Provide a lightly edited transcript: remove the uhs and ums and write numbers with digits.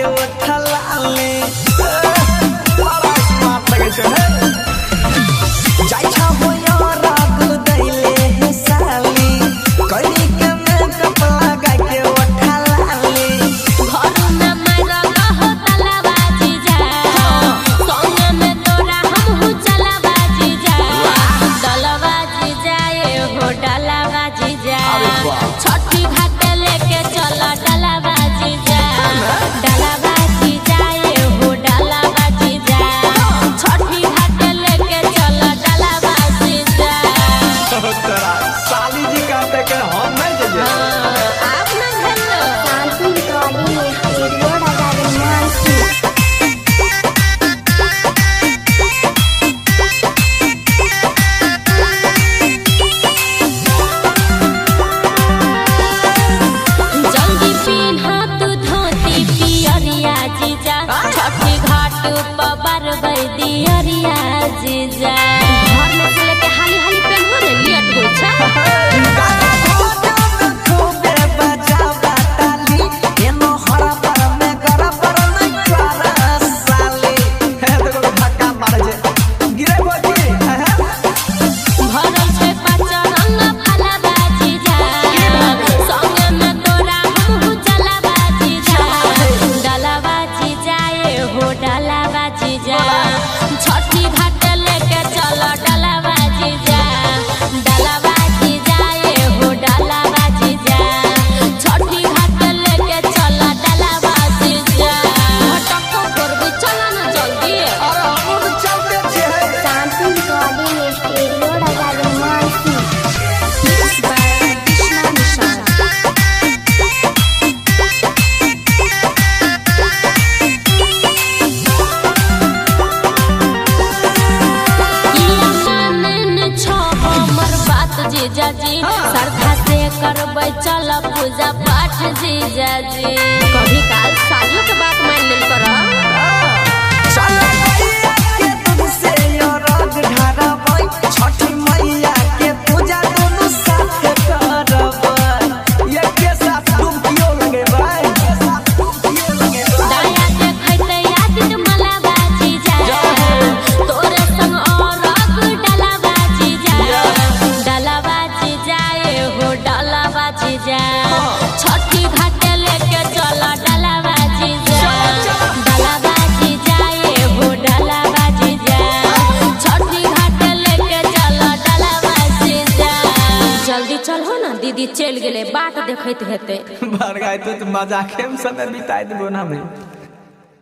उठा लाले बड़ा स्मार्ट लगे छे जाई छा होया राग दैले हे साली करी के मेकअप लगा के उठा लाले घर में मारा हो तलाबाजी जा संग में तोरा हमहु चलाबाजी जा दलबाजी जाए हो डलाबाजी जा छठी घाट लेके चला डलाबाजी जा डलाबाजी जाए हो डलाबाजी जा छठी घाट लेके चला डलाबाजी जा तोरा साली जी कहते के हम नहीं जे आप ना घलो शांति रिकॉर्डिंग स्टूडियो राजागंज जल्दी पिन्हा तू धोती पियरिया जीजा छठी घाट पर बरबै दियरिया जीजा घर में से लेके हाली हाली पेन्हो रे लेट हो छा खूबे बजा बताली एनो हरा पर में गरा पर नहीं करा साली हे देखो धक्का मार जे गिरे बोली भरल छै पचरंग फलाबाजी जा संग में तोरा हमहु चलाबाजी जा डलाबाजी जाए हो डलाबाजी जा छठी घाट लेके चल डलाबाजी जा डलाबाजी जाए हो डलाबाजी जा छठी घाट लेके चल डलाबाजी जा हटको करबी चल ना जल्दी और हम चलते छे शांति रिकॉर्डिंग स्टूडियो राजागंज जीजाजी श्रद्धा से करबै चल पूजा पाठ जीजाजी कभी काल सालियों के बात मान लेल कर चल मैया के तुमसे राग ढारबै छठी मैया के पूजा दोनों साथ करबै एक साथ डुबकियो लगेबै दया देखैते यादित मलाबाजी जा तोरे संग और राग डलाबाजी जा डलाबाजी जाए हो डलाबाजी जा छठी घाट लेके चल डलाबाजी जा डलाबाजी जाए हो डलाबाजी जा छठी घाट लेके चल डलाबाजी जा जल्दी चल हो ना दीदी चल गेले बाट देखैत हेते भर गए तो मजाके में समय बिताई देबो ना भाई।